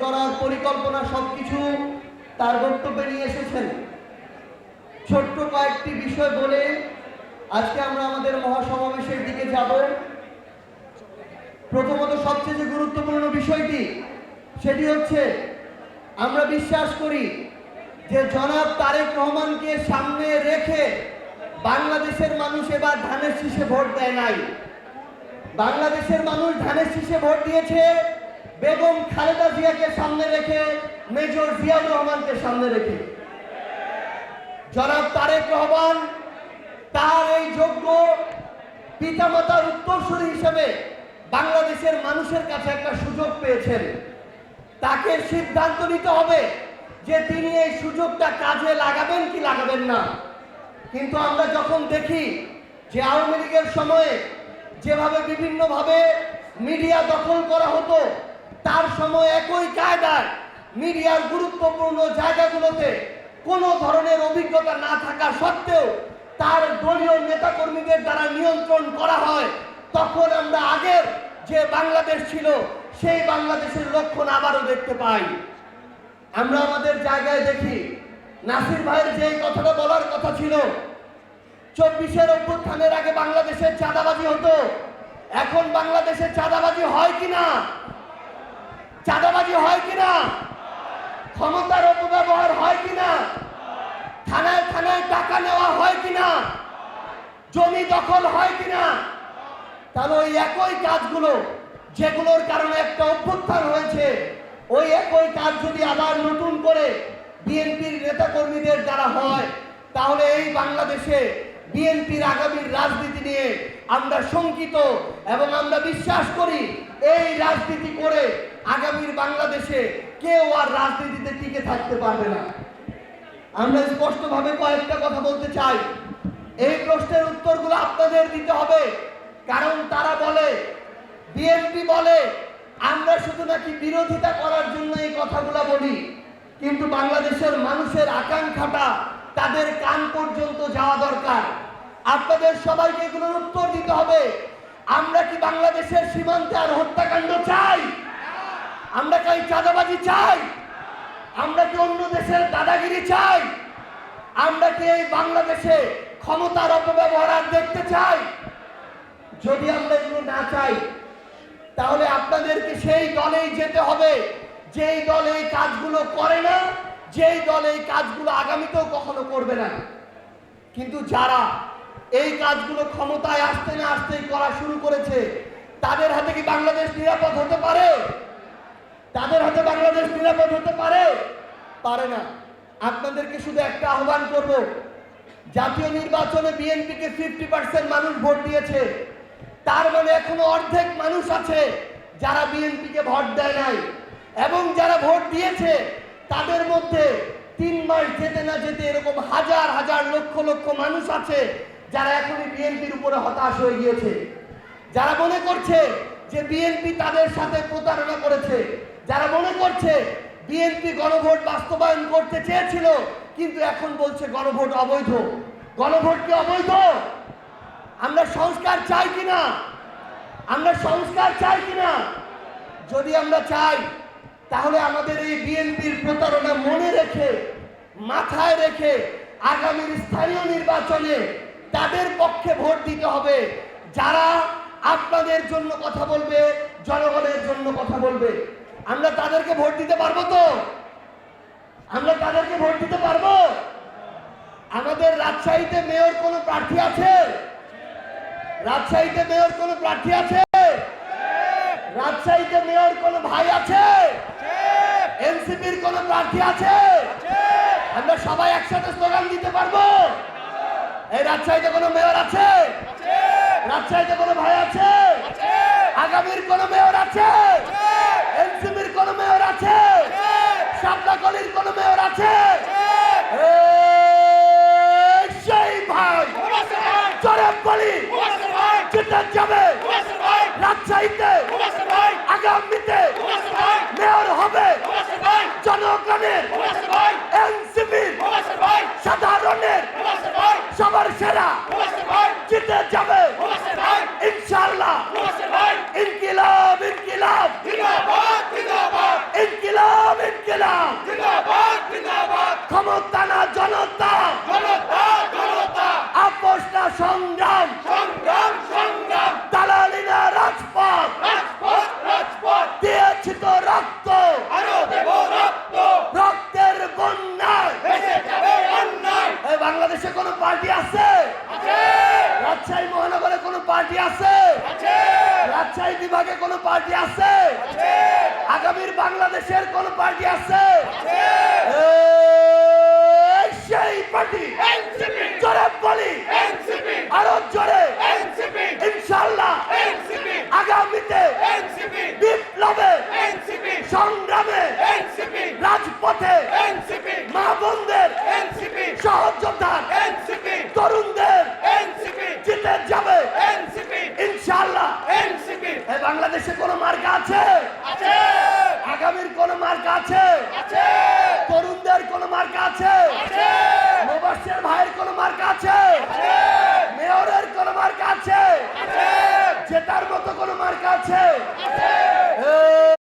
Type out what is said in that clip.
করার পরিকল্পনা সবকিছু তার বক্তব্যে নিয়ে এসেছেন। ছোট্ট কয়েকটি বিষয় বলে আজকে আমরা আমাদের মহাসমাবেশের দিকে যাব। প্রথমত সবচেয়ে যে গুরুত্বপূর্ণ বিষয়টি সেটি হচ্ছে আমরা বিশ্বাস করি যে জনাব তারেক রহমানকে সামনে রেখে বাংলাদেশের মানুষ এবার ধানের শীষে ভোট দেয় নাই। বাংলাদেশের মানুষ ধানের শীষে ভোট দিয়েছে বেগম খালেদা জিয়াকে সামনে রেখে, মেজর জিয়াউর রহমানকে সামনে রেখে। জনাব তারেক রহমান তার এই যোগ্য পিতামাতার উত্তরসূরি হিসেবে বাংলাদেশের মানুষের কাছে একটা সুযোগ পেয়েছেন। তাকে সিদ্ধান্ত নিতে হবে যে তিনি এই সুযোগটা কাজে লাগাবেন কি লাগাবেন না। কিন্তু আমরা যখন দেখি যে আওয়ামী লীগের সময়ে যেভাবে বিভিন্নভাবে মিডিয়া দখল করা হতো, তার সময় একই কায়দায় মিডিয়ার গুরুত্বপূর্ণ জায়গাগুলোতে কোনো ধরনের অভিজ্ঞতা না থাকা সত্ত্বেও তার দলীয় নেতাকর্মীদের দ্বারা নিয়ন্ত্রণ করা হয়, তখন আমরা আগের যে বাংলাদেশ ছিল সেই বাংলাদেশের লক্ষণ আবারও দেখতে পাই। আমরা আমাদের জায়গায় দেখি নাসির ভাইয়ের যে কথাটা বলার কথা ছিল, 24-এর অভ্যুত্থানের আগে বাংলাদেশে চাঁদাবাজি হতো, এখন বাংলাদেশে চাঁদাবাজি হয় কিনা? চাঁদাবাজি হয় কিনা? ক্ষমতার অপব্যবহার হয় কিনা? থানায় থানায় টাকা নেওয়া হয় কিনা? জমি দখল হয় কিনা? তাহলে ওই একই কাজগুলো যেগুলোর কারণে একটা অভ্যুত্থান হয়েছে, ওই একই কাজ যদি আবার নতুন করে বিএনপির নেতাকর্মীদের দ্বারা হয়, তাহলে এই বাংলাদেশে বিএনপির আগামীর রাজনীতি নিয়ে আমরা শঙ্কিত এবং আমরা বিশ্বাস করি এই রাজনীতি করে আগামীর বাংলাদেশে কেউ আর রাজনীতিতে টিকে থাকতে পারবে না। আমরা স্পষ্টভাবে কয়েকটা কথা বলতে চাই। এই প্রশ্নের উত্তরগুলো আপনাদের দিতে হবে, কারণ তারা বলে, বিএনপি বলে আমরা শুধু নাকি বিরোধিতা করার জন্য এই কথাগুলো বলি, কিন্তু বাংলাদেশের মানুষের আকাঙ্ক্ষাটা তাদের কান পর্যন্ত যাওয়া দরকার। আপনাদের সবাইকে এগুলোর উত্তর দিতে হবে। আমরা কি বাংলাদেশের সীমান্তে আর হত্যাকাণ্ড চাই? আমরা কি চাঁদাবাজি চাই? আমরা কি অন্য দেশের দাদাগিরি চাই? আমরা কি এই বাংলাদেশে ক্ষমতার অপব্যবহার আর দেখতে চাই? যদি আমরা এগুলো না চাই, তাহলে আপনাদেরকে সেই দলেই যেতে হবে যেই দল এই কাজগুলো করে না, যেই দল এই কাজগুলো আগামীতেও কখনো করবে না। কিন্তু যারা এই কাজগুলো ক্ষমতায় আসতে না আসতেই করা শুরু করেছে, তাদের হাতে কি বাংলাদেশ নিরাপদ হতে পারে? তাদের হাতে বাংলাদেশ নিরাপদ হতে পারে? পারে না। আপনাদেরকে শুধু একটা আহ্বান করব, জাতীয় নির্বাচনে বিএনপিকে 50% মানুষ ভোট দিয়েছে, তার মানে এখনো অর্ধেক মানুষ আছে যারা বিএনপিকে ভোট দেয় নাই, এবং যারা ভোট দিয়েছে তাদের মধ্যে 3 মাস যেতে না যেতে এরকম হাজার হাজার লক্ষ লক্ষ মানুষ আছে যারা এখনই বিএনপির উপরে হতাশ হয়ে গিয়েছে, যারা মনে করছে যে বিএনপি তাদের সাথে প্রতারণা করেছে, যারা মনে করছে বিএনপি গণভোট বাস্তবায়ন করতে চেয়েছিল কিন্তু এখন বলছে গণভোট অবৈধ। গণভোট কি অবৈধ? আমরা সংস্কার চাই কিনা? আমরা সংস্কার চাই কিনা? যদি আমরা চাই, তাহলে আমাদের এই বিএনপির প্রতারণা মনে রেখে, মাথায় রেখে আগামীর স্থানীয় নির্বাচনে তাদের পক্ষে ভোট দিতে হবে যারা আপনাদের জন্য কথা বলবে, জনগণের জন্য কথা বলবে। আমরা তাদেরকে ভোট দিতে পারবো তো? আমরা তাদেরকে ভোট দিতে পারবো? আমাদের রাজশাহীতে মেয়র কোনো প্রার্থী আছে? রাজশাহীতে মেয়র কোনো প্রার্থী আছে? রাজশাহীতে মেয়র কোনো ভাই আছে? এনসিপির কোনো প্রার্থী আছে? আমরা সবাই একসাথে স্লোগান দিতে পারবো? এই রাজশাহীতে কোনো মেয়র আছে? রাজশাহীতে কোনো ভাই আছে? আগামীর কোনো মেয়র আছে? এনসিপির কোনো মেয়র আছে? শাপলাকলির কোনো মেয়র আছে? সেই ভাই জোরে বলি জিতে যাবে রাজশাহীতে, আগামীতে মেয়র হবে জনগণের, এনসিপির সাধারণের, সবার সেরা জিতে যাবে ইনশাআল্লাহ। ইনকিলাব ইনকিলাব ইনকিলাব। কিনা জিন্দাবাদ জিন্দাবাদ ক্ষমতা না জনতা জনতা জনতা আপোষ না সংগ্রাম সংগ্রাম সংগ্রাম দালালি না রাজপথ রাজপথ রাজপথ দিয়েছি তো রক্ত আরো দেব রক্ত রক্তের বন্যায় ভেসে যাবে অন্যায় এই বাংলাদেশে কোনো পার্টি আছে আছে রাজশাহী মহানগরে কোনো পার্টি আছে আছে রাজশাহী বিভাগে কোনো পার্টি আছে আছে আগামীর বাংলাদেশের কোনো পার্টি আছে আছে এই সেই পার্টি এনসিপি জোরে বলি এনসিপি আরো জোরে এনসিপি ইনশাআল্লাহ এনসিপি আগামীতে এনসিপি বিপ্লবে এনসিপি সংগ্রামে এনসিপি রাজপথে এনসিপি মা বোনদের এনসিপি সহযোদ্ধার এনসিপি তরুণদের এনসিপি জিতে যাবে এনসিপি ইনশাআল্লাহ এনসিপি এই বাংলাদেশে কোনো মার্কা আছে আছে আগামীর কোনো মার্কা আছে আছে তরুণদের কোনো মার্কা আছে আছে মোবাশ্বের ভাইয়ের কোনো মার্কা আছে আছে মেয়রের কোনো মার্কা আছে আছে জেতার মতো কোনো মার্কা আছে আছে এই